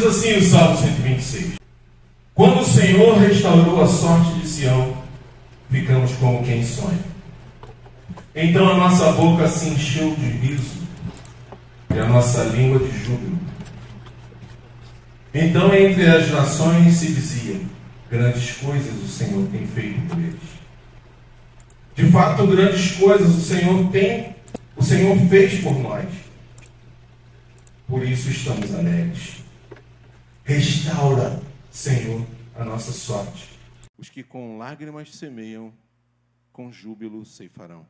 Diz assim o Salmo 126. Quando o Senhor restaurou a sorte de Sião, ficamos como quem sonha. Então a nossa boca se encheu de riso e a nossa língua de júbilo. Então entre as nações se dizia: grandes coisas o Senhor tem feito por eles. De fato, grandes coisas o Senhor fez por nós. Por isso estamos alegres. Restaura, Senhor, a nossa sorte. Os que com lágrimas semeiam, com júbilo ceifarão.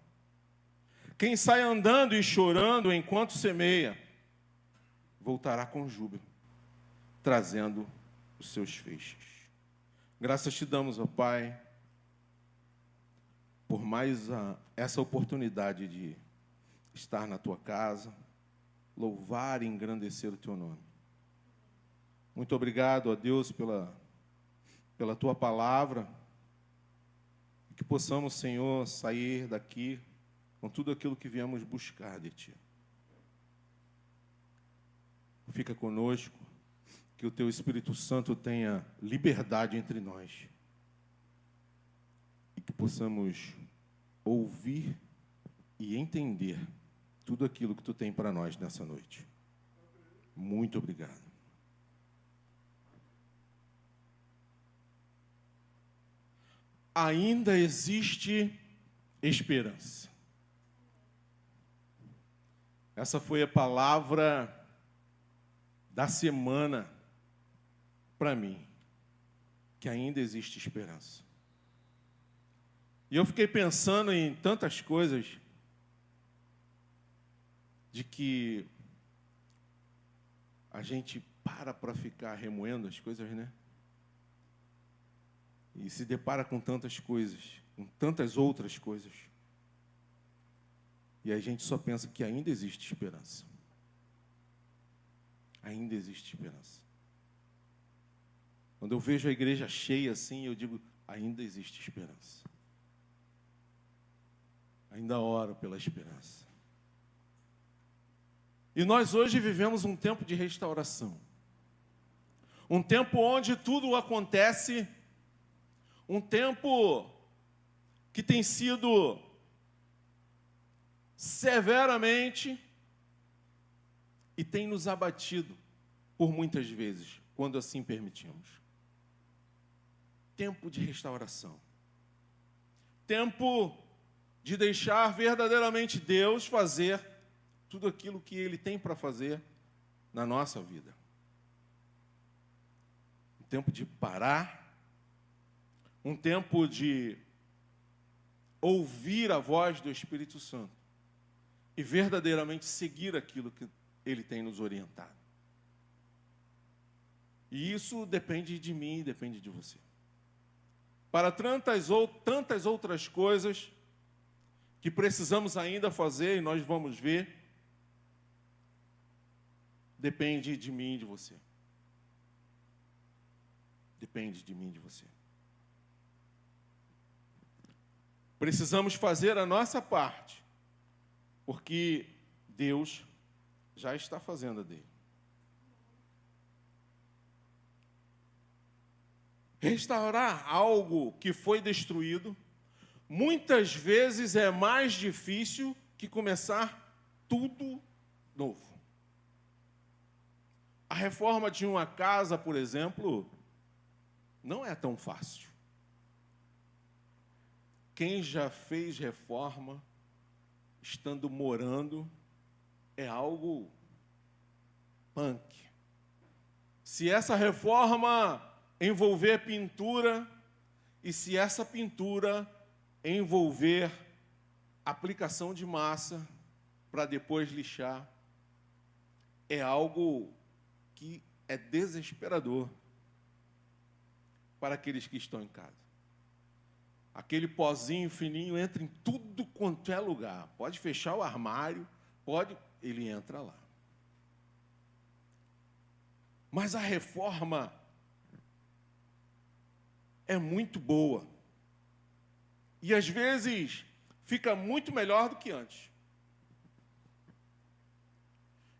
Quem sai andando e chorando enquanto semeia, voltará com júbilo, trazendo os seus feixes. Graças te damos, ó Pai, por mais essa oportunidade de estar na tua casa, louvar e engrandecer o teu nome. Muito obrigado, ó Deus, pela tua palavra, que possamos, Senhor, sair daqui com tudo aquilo que viemos buscar de ti. Fica conosco, que o teu Espírito Santo tenha liberdade entre nós e que possamos ouvir e entender tudo aquilo que tu tem para nós nessa noite. Muito obrigado. Ainda existe esperança. Essa foi a palavra da semana para mim, que ainda existe esperança. E eu fiquei pensando em tantas coisas de que a gente para ficar remoendo as coisas, né? E se depara com tantas coisas, com tantas outras coisas. E a gente só pensa que ainda existe esperança. Ainda existe esperança. Quando eu vejo a igreja cheia assim, eu digo, ainda existe esperança. Ainda oro pela esperança. E nós hoje vivemos um tempo de restauração. Um tempo onde tudo acontece. Um tempo que tem sido severamente e tem nos abatido por muitas vezes, quando assim permitimos. Tempo de restauração. Tempo de deixar verdadeiramente Deus fazer tudo aquilo que Ele tem para fazer na nossa vida. Um tempo de parar. Um tempo de ouvir a voz do Espírito Santo e verdadeiramente seguir aquilo que Ele tem nos orientado. E isso depende de mim e depende de você. Para tantas outras coisas que precisamos ainda fazer, e nós vamos ver, depende de mim e de você. Depende de mim e de você. Precisamos fazer a nossa parte, porque Deus já está fazendo a dele. Restaurar algo que foi destruído, muitas vezes é mais difícil que começar tudo novo. A reforma de uma casa, por exemplo, não é tão fácil. Quem já fez reforma, estando morando, é algo punk. Se essa reforma envolver pintura, e se essa pintura envolver aplicação de massa para depois lixar, é algo que é desesperador para aqueles que estão em casa. Aquele pozinho fininho entra em tudo quanto é lugar. Pode fechar o armário, ele entra lá. Mas a reforma é muito boa. E às vezes fica muito melhor do que antes.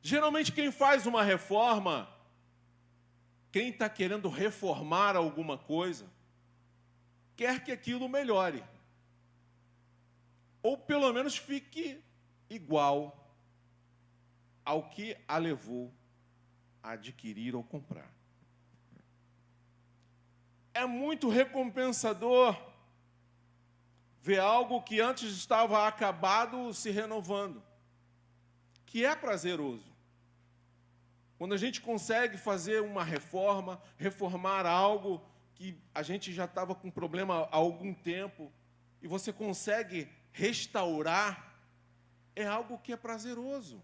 Geralmente quem faz uma reforma quem está querendo reformar alguma coisa, quer que aquilo melhore. Ou pelo menos fique igual ao que a levou a adquirir ou comprar. É muito recompensador ver algo que antes estava acabado se renovando, que é prazeroso. Quando a gente consegue fazer uma reforma, reformar algo que a gente já estava com problema há algum tempo, e você consegue restaurar, é algo que é prazeroso.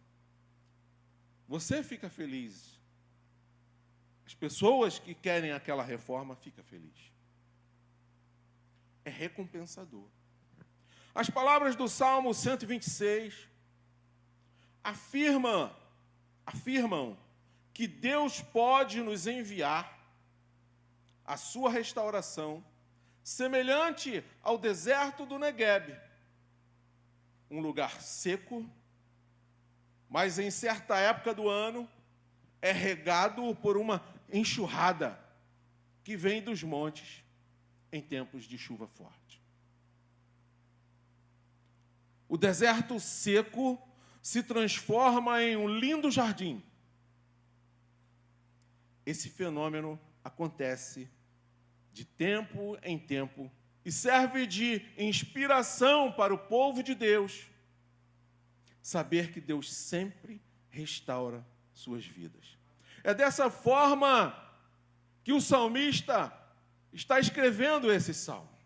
Você fica feliz. As pessoas que querem aquela reforma ficam felizes. É recompensador. As palavras do Salmo 126 afirmam que Deus pode nos enviar a sua restauração, semelhante ao deserto do Negueb, um lugar seco, mas em certa época do ano é regado por uma enxurrada que vem dos montes em tempos de chuva forte. O deserto seco se transforma em um lindo jardim. Esse fenômeno acontece de tempo em tempo e serve de inspiração para o povo de Deus saber que Deus sempre restaura suas vidas. É dessa forma que o salmista está escrevendo esse salmo.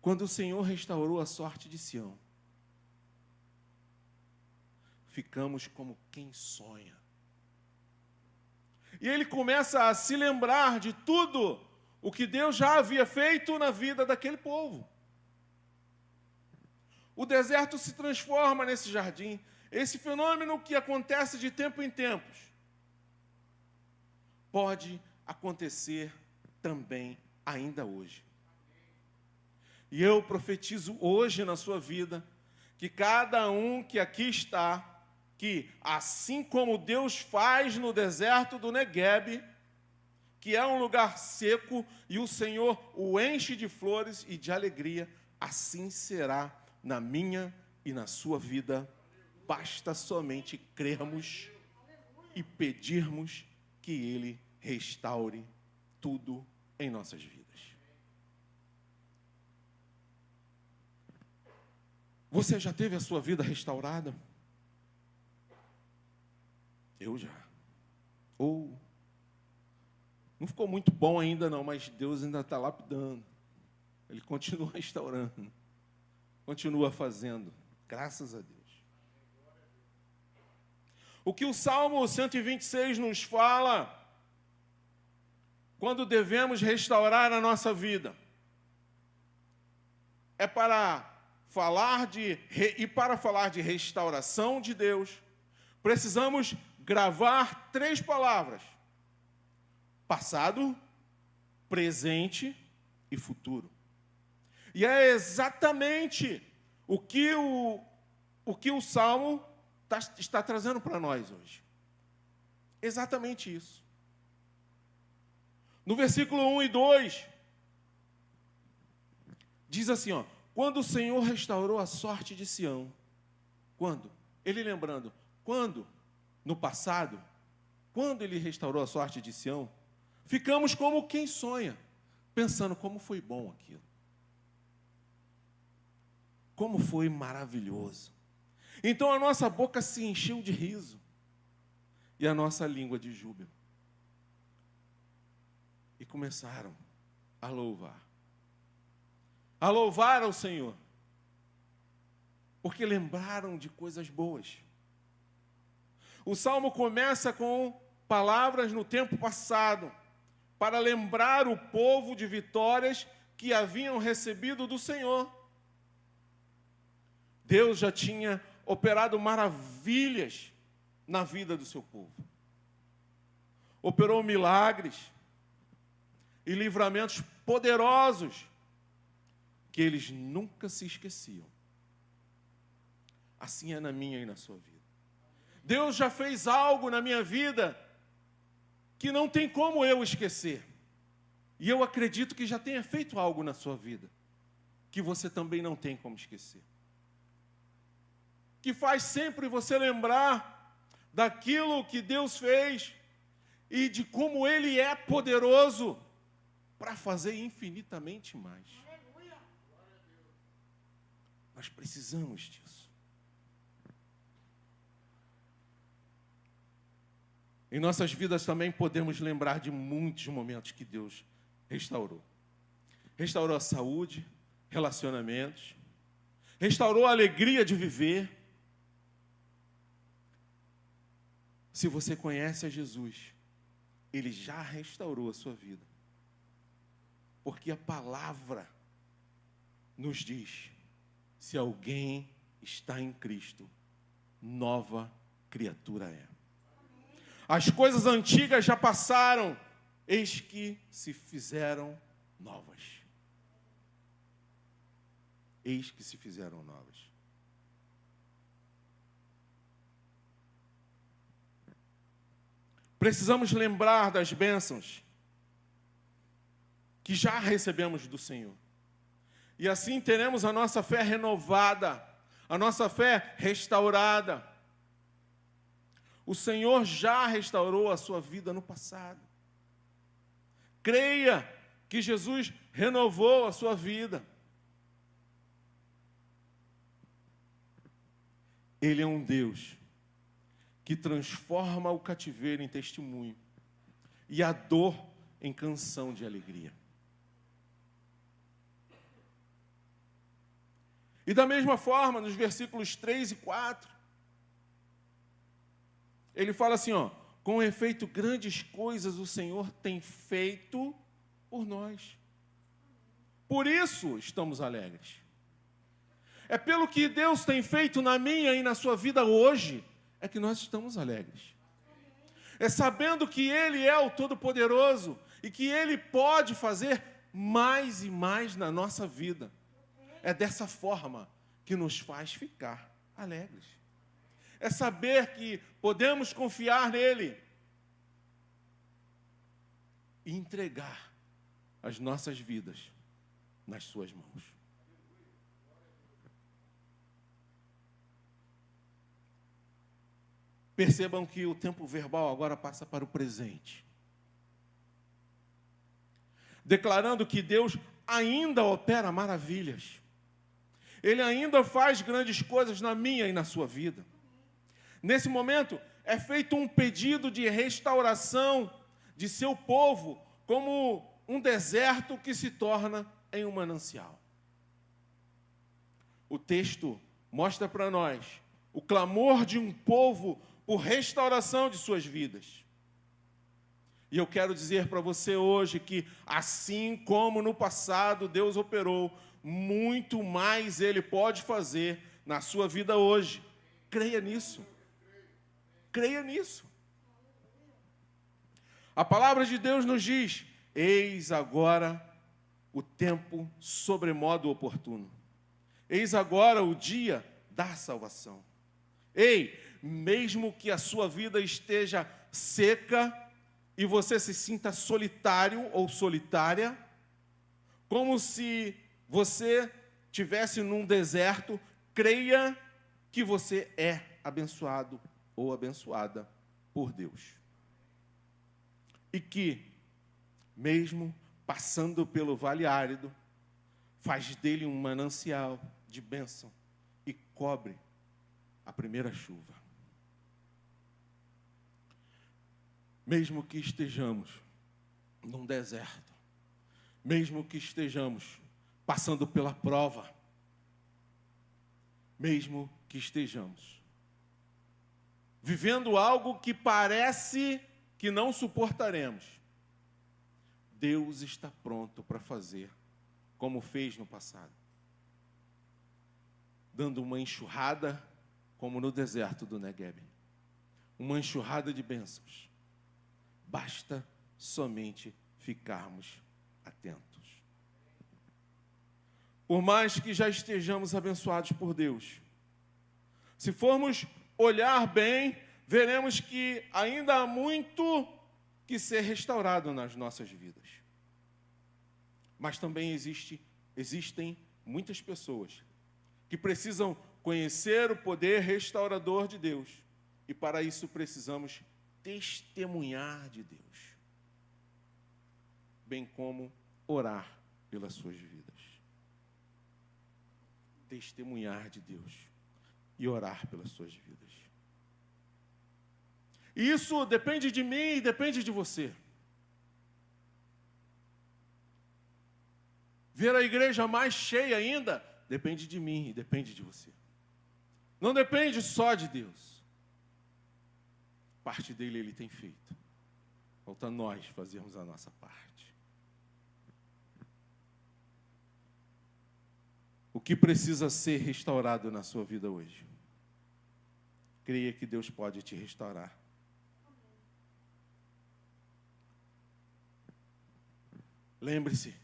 Quando o Senhor restaurou a sorte de Sião, ficamos como quem sonha. E ele começa a se lembrar de tudo o que Deus já havia feito na vida daquele povo. O deserto se transforma nesse jardim. Esse fenômeno que acontece de tempo em tempos pode acontecer também ainda hoje. E eu profetizo hoje na sua vida que cada um que aqui está, que assim como Deus faz no deserto do Negueb, que é um lugar seco e o Senhor o enche de flores e de alegria, assim será na minha e na sua vida. Basta somente crermos e pedirmos que Ele restaure tudo em nossas vidas. Você já teve a sua vida restaurada? Eu já. Ou não ficou muito bom ainda não, mas Deus ainda está lapidando. Ele continua restaurando. Continua fazendo. Graças a Deus. O que o Salmo 126 nos fala quando devemos restaurar a nossa vida é para falar de restauração de Deus, precisamos gravar 3 palavras: passado, presente e futuro. E é exatamente o que o Salmo está trazendo para nós hoje. Exatamente isso. No versículo 1 e 2, diz assim, ó: quando o Senhor restaurou a sorte de Sião. Quando? Ele lembrando, quando? No passado, quando ele restaurou a sorte de Sião, ficamos como quem sonha, pensando como foi bom aquilo. Como foi maravilhoso. Então a nossa boca se encheu de riso e a nossa língua de júbilo. E começaram a louvar. A louvar ao Senhor. Porque lembraram de coisas boas. O Salmo começa com palavras no tempo passado, para lembrar o povo de vitórias que haviam recebido do Senhor. Deus já tinha operado maravilhas na vida do seu povo. Operou milagres e livramentos poderosos que eles nunca se esqueciam. Assim é na minha e na sua vida. Deus já fez algo na minha vida que não tem como eu esquecer. E eu acredito que já tenha feito algo na sua vida que você também não tem como esquecer. Que faz sempre você lembrar daquilo que Deus fez e de como Ele é poderoso para fazer infinitamente mais. Nós precisamos disso. Em nossas vidas também podemos lembrar de muitos momentos que Deus restaurou. Restaurou a saúde, relacionamentos, restaurou a alegria de viver. Se você conhece a Jesus, Ele já restaurou a sua vida. Porque a palavra nos diz: se alguém está em Cristo, nova criatura é. As coisas antigas já passaram, eis que se fizeram novas. Eis que se fizeram novas. Precisamos lembrar das bênçãos que já recebemos do Senhor. E assim teremos a nossa fé renovada, a nossa fé restaurada. O Senhor já restaurou a sua vida no passado. Creia que Jesus renovou a sua vida. Ele é um Deus que transforma o cativeiro em testemunho e a dor em canção de alegria. E da mesma forma, nos versículos 3 e 4, ele fala assim, com efeito, grandes coisas o Senhor tem feito por nós. Por isso estamos alegres. É pelo que Deus tem feito na minha e na sua vida hoje, é que nós estamos alegres. É sabendo que Ele é o Todo-Poderoso e que Ele pode fazer mais e mais na nossa vida. É dessa forma que nos faz ficar alegres. É saber que podemos confiar nele e entregar as nossas vidas nas suas mãos. Percebam que o tempo verbal agora passa para o presente. Declarando que Deus ainda opera maravilhas. Ele ainda faz grandes coisas na minha e na sua vida. Nesse momento, é feito um pedido de restauração de seu povo, como um deserto que se torna em um manancial. O texto mostra para nós o clamor de um povo por restauração de suas vidas. E eu quero dizer para você hoje que, assim como no passado Deus operou, muito mais Ele pode fazer na sua vida hoje. Creia nisso. Creia nisso. A palavra de Deus nos diz: eis agora o tempo sobremodo oportuno. Eis agora o dia da salvação. Ei, mesmo que a sua vida esteja seca e você se sinta solitário ou solitária, como se você estivesse num deserto, creia que você é abençoado ou abençoada por Deus. E que, mesmo passando pelo vale árido, faz dele um manancial de bênção e cobre a primeira chuva. Mesmo que estejamos num deserto, mesmo que estejamos passando pela prova, mesmo que estejamos vivendo algo que parece que não suportaremos, Deus está pronto para fazer como fez no passado, dando uma enxurrada como no deserto do Negueb, uma enxurrada de bênçãos. Basta somente ficarmos atentos. Por mais que já estejamos abençoados por Deus, se formos olhar bem, veremos que ainda há muito que ser restaurado nas nossas vidas. Mas também existem muitas pessoas que precisam conhecer o poder restaurador de Deus. E para isso precisamos testemunhar de Deus, bem como orar pelas suas vidas. Testemunhar de Deus e orar pelas suas vidas. Isso depende de mim e depende de você. Ver a igreja mais cheia ainda depende de mim e depende de você. Não depende só de Deus. Parte dele ele tem feito. Falta nós fazermos a nossa parte. O que precisa ser restaurado na sua vida hoje? Creia que Deus pode te restaurar. Lembre-se,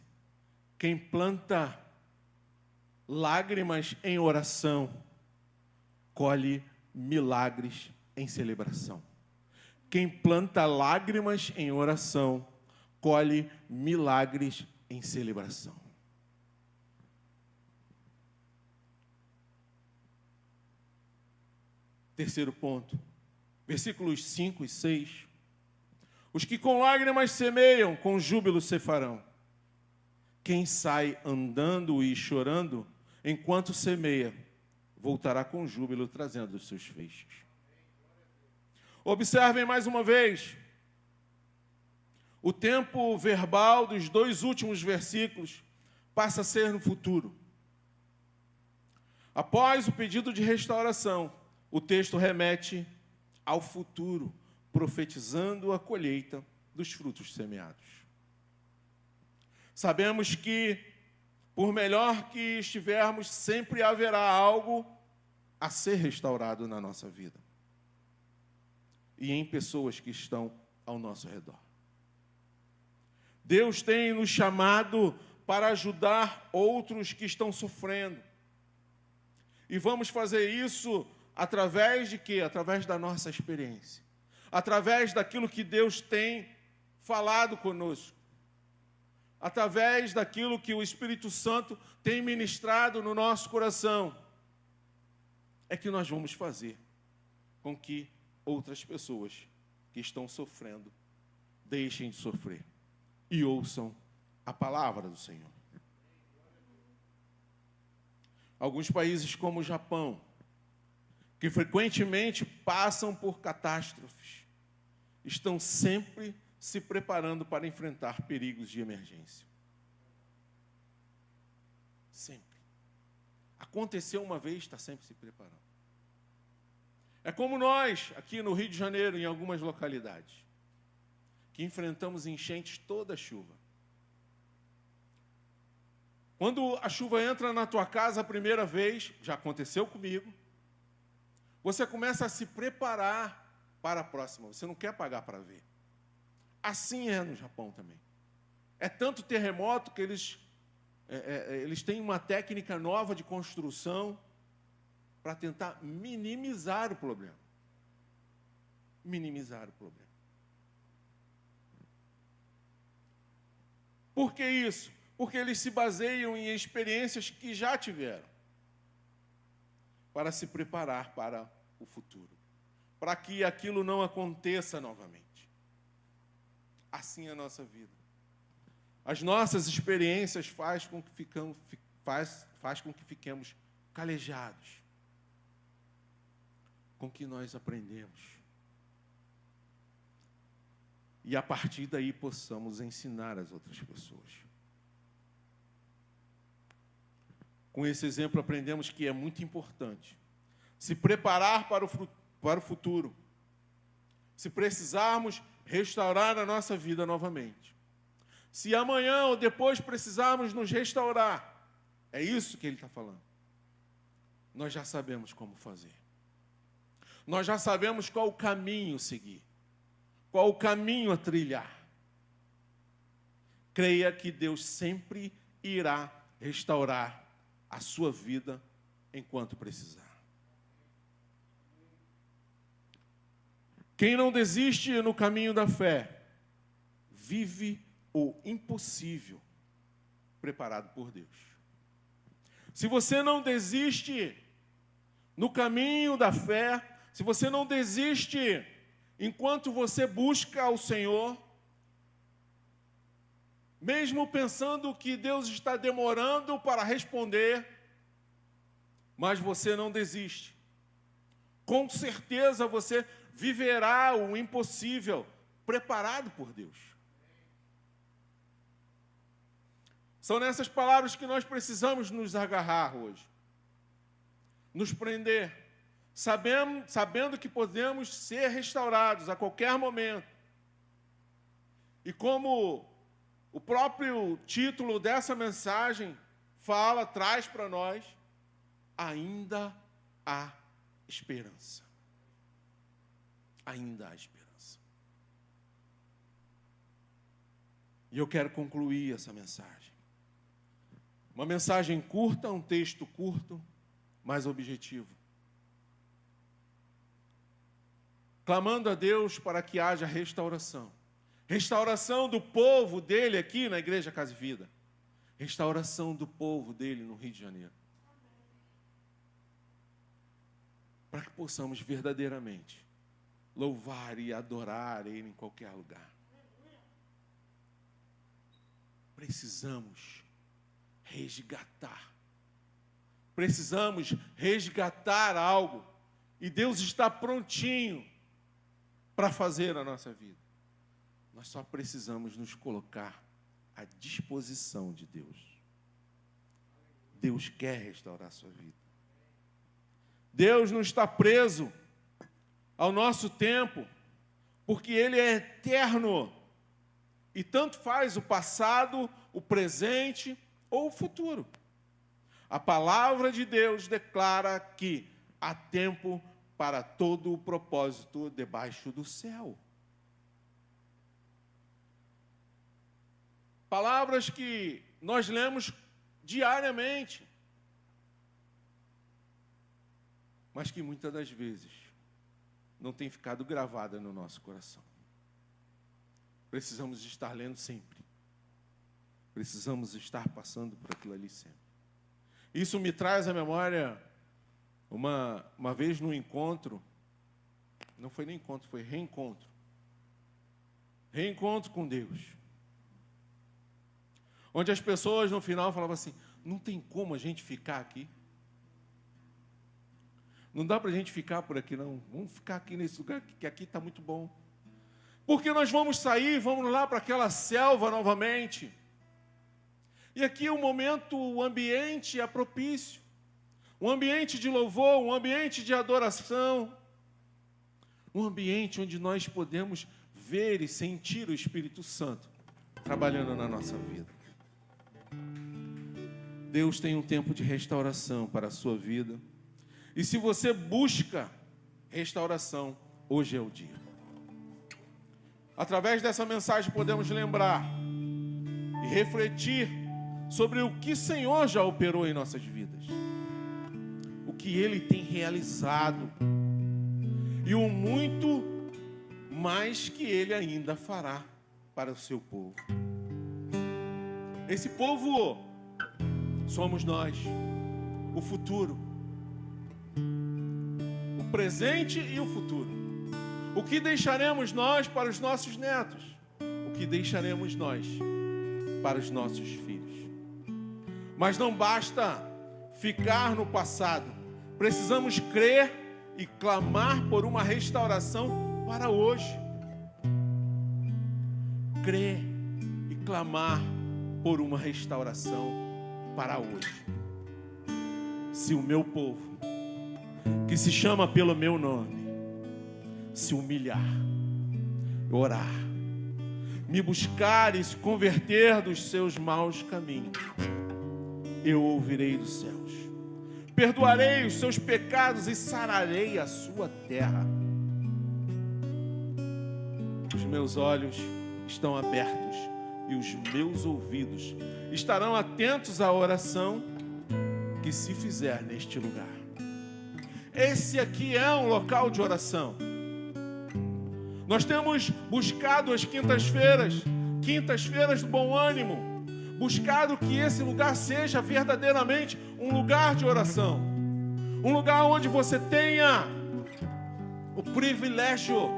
quem planta lágrimas em oração, colhe milagres em celebração. Quem planta lágrimas em oração, colhe milagres em celebração. Terceiro ponto, versículos 5 e 6. Os que com lágrimas semeiam, com júbilo cefarão. Quem sai andando e chorando, enquanto semeia, voltará com júbilo, trazendo os seus feixes. Observem mais uma vez, o tempo verbal dos 2 últimos versículos passa a ser no futuro. Após o pedido de restauração, o texto remete ao futuro, profetizando a colheita dos frutos semeados. Sabemos que, por melhor que estivermos, sempre haverá algo a ser restaurado na nossa vida e em pessoas que estão ao nosso redor. Deus tem nos chamado para ajudar outros que estão sofrendo. E vamos fazer isso através de quê? Através da nossa experiência. Através daquilo que Deus tem falado conosco. Através daquilo que o Espírito Santo tem ministrado no nosso coração. É que nós vamos fazer com que outras pessoas que estão sofrendo deixem de sofrer e ouçam a palavra do Senhor. Alguns países como o Japão, que frequentemente passam por catástrofes, estão sempre se preparando para enfrentar perigos de emergência. Sempre. Aconteceu uma vez, está sempre se preparando. É como nós, aqui no Rio de Janeiro, em algumas localidades, que enfrentamos enchentes toda a chuva. Quando a chuva entra na tua casa a primeira vez, já aconteceu comigo, você começa a se preparar para a próxima. Você não quer pagar para ver. Assim é no Japão também. É tanto terremoto que eles têm uma técnica nova de construção para tentar minimizar o problema. Minimizar o problema. Por que isso? Porque eles se baseiam em experiências que já tiveram para se preparar para o futuro, para que aquilo não aconteça novamente. Assim é a nossa vida. As nossas experiências faz com que fiquemos calejados, com que nós aprendemos. E a partir daí possamos ensinar as outras pessoas. Com esse exemplo aprendemos que é muito importante se preparar para o futuro. Se precisarmos restaurar a nossa vida novamente. Se amanhã ou depois precisarmos nos restaurar, é isso que ele está falando. Nós já sabemos como fazer. Nós já sabemos qual o caminho seguir. Qual o caminho a trilhar. Creia que Deus sempre irá restaurar a sua vida enquanto precisar. Quem não desiste no caminho da fé, vive o impossível preparado por Deus. Se você não desiste no caminho da fé, se você não desiste enquanto você busca ao Senhor, mesmo pensando que Deus está demorando para responder, mas você não desiste, com certeza você viverá o impossível preparado por Deus. São nessas palavras que nós precisamos nos agarrar hoje, nos prender, sabendo que podemos ser restaurados a qualquer momento. E como o próprio título dessa mensagem fala, traz para nós, ainda há esperança. Ainda há esperança. E eu quero concluir essa mensagem. Uma mensagem curta, um texto curto, mas objetivo. Clamando a Deus para que haja restauração. Restauração do povo dele aqui na Igreja Casa e Vida. Restauração do povo dele no Rio de Janeiro. Para que possamos verdadeiramente louvar e adorar Ele em qualquer lugar. Precisamos resgatar. Precisamos resgatar algo. E Deus está prontinho para fazer na nossa vida. Nós só precisamos nos colocar à disposição de Deus. Deus quer restaurar a sua vida. Deus não está preso ao nosso tempo, porque Ele é eterno. E tanto faz o passado, o presente ou o futuro. A palavra de Deus declara que há tempo para todo o propósito debaixo do céu. Palavras que nós lemos diariamente, mas que muitas das vezes não tem ficado gravada no nosso coração. Precisamos estar lendo sempre. Precisamos estar passando por aquilo ali sempre. Isso me traz à memória uma vez num encontro, não foi nem encontro, foi reencontro. Reencontro com Deus. Onde as pessoas no final falavam assim, não tem como a gente ficar aqui. Não dá para a gente ficar por aqui, não. Vamos ficar aqui nesse lugar, que aqui está muito bom. Porque nós vamos sair, vamos lá para aquela selva novamente. E aqui o momento, o ambiente é propício. Um ambiente de louvor, um ambiente de adoração. Um ambiente onde nós podemos ver e sentir o Espírito Santo trabalhando na nossa vida. Deus tem um tempo de restauração para a sua vida. E se você busca restauração, hoje é o dia. Através dessa mensagem podemos lembrar e refletir sobre o que o Senhor já operou em nossas vidas. O que Ele tem realizado. E o muito mais que Ele ainda fará para o seu povo. Esse povo somos nós, o futuro. O presente e o futuro. O que deixaremos nós para os nossos netos? O que deixaremos nós para os nossos filhos? Mas não basta ficar no passado. Precisamos crer e clamar por uma restauração para hoje. Crer e clamar por uma restauração para hoje. Se o meu povo, que se chama pelo meu nome, se humilhar, orar, me buscar e se converter dos seus maus caminhos, eu ouvirei dos céus, perdoarei os seus pecados e sararei a sua terra. Os meus olhos estão abertos e os meus ouvidos estarão atentos à oração que se fizer neste lugar. Esse aqui é um local de oração. Nós temos buscado as quintas-feiras do bom ânimo, buscado que esse lugar seja verdadeiramente um lugar de oração, um lugar onde você tenha o privilégio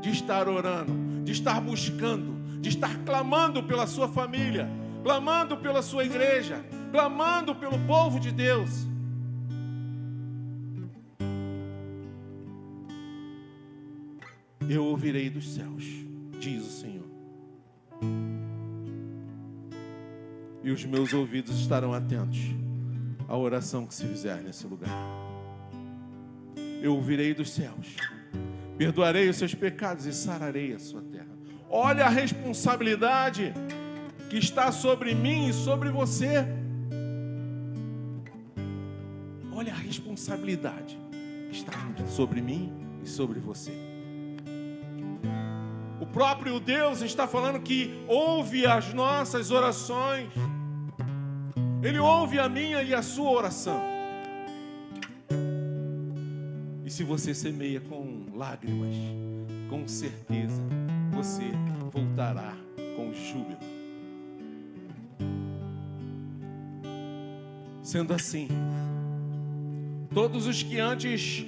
de estar orando, de estar buscando, de estar clamando pela sua família, clamando pela sua igreja, clamando pelo povo de Deus. Eu ouvirei dos céus, diz o Senhor, e os meus ouvidos estarão atentos à oração que se fizer nesse lugar. Eu ouvirei dos céus, perdoarei os seus pecados e sararei a sua terra. Olha a responsabilidade que está sobre mim e sobre você. Olha a responsabilidade que está sobre mim e sobre você. O próprio Deus está falando que ouve as nossas orações. Ele ouve a minha e a sua oração. E se você semeia com lágrimas, com certeza você voltará com júbilo. Sendo assim, todos os que antes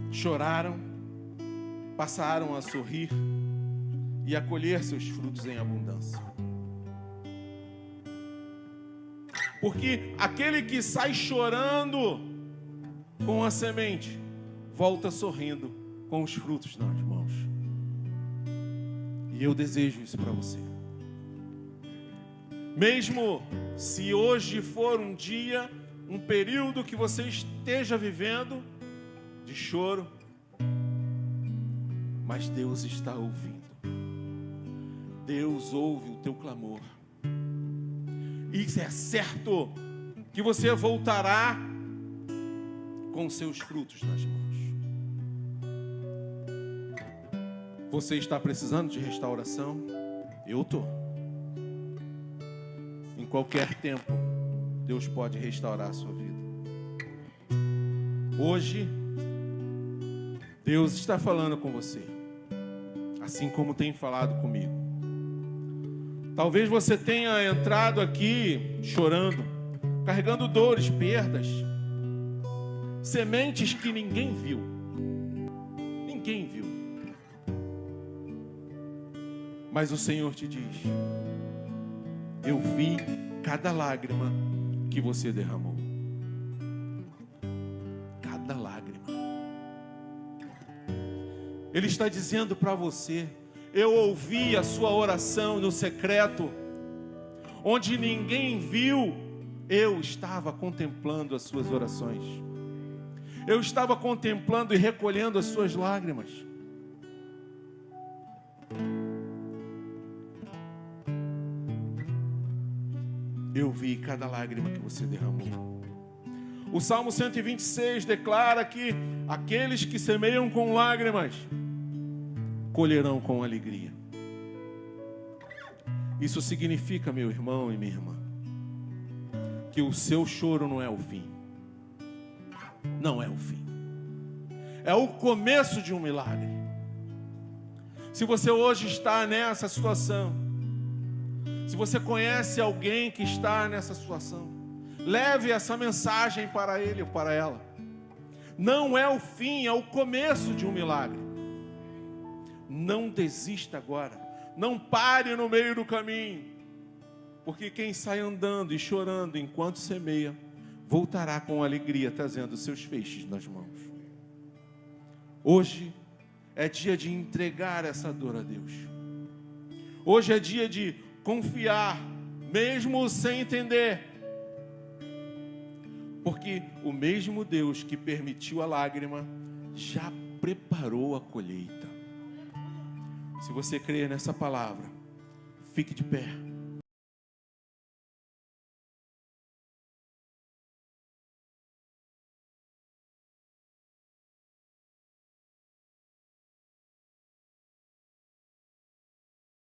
choraram, passaram a sorrir e a colher seus frutos em abundância. Porque aquele que sai chorando com a semente, volta sorrindo com os frutos nas mãos. E eu desejo isso para você. Mesmo se hoje for um dia, um período que você esteja vivendo de choro, mas Deus está ouvindo. Deus ouve o teu clamor. E é certo que você voltará com seus frutos nas mãos. Você está precisando de restauração? Eu estou. Em qualquer tempo, Deus pode restaurar a sua vida. Hoje, Deus está falando com você, assim como tem falado comigo. Talvez você tenha entrado aqui chorando, carregando dores, perdas, sementes que ninguém viu. Ninguém viu. Mas o Senhor te diz: eu vi cada lágrima que você derramou. Cada lágrima. Ele está dizendo para você: eu ouvi a sua oração no secreto, onde ninguém viu. Eu estava contemplando as suas orações. Eu estava contemplando e recolhendo as suas lágrimas. Eu vi cada lágrima que você derramou. O Salmo 126 declara que aqueles que semeiam com lágrimas colherão com alegria. Isso significa, meu irmão e minha irmã, que o seu choro não é o fim. Não é o fim. É o começo de um milagre. Se você hoje está nessa situação, se você conhece alguém que está nessa situação, leve essa mensagem para ele ou para ela. Não é o fim, é o começo de um milagre. Não desista agora. Não pare no meio do caminho. Porque quem sai andando e chorando enquanto semeia, voltará com alegria, trazendo seus feixes nas mãos. Hoje é dia de entregar essa dor a Deus. Hoje é dia de confiar, mesmo sem entender. Porque o mesmo Deus que permitiu a lágrima, já preparou a colheita. Se você crê nessa palavra, fique de pé.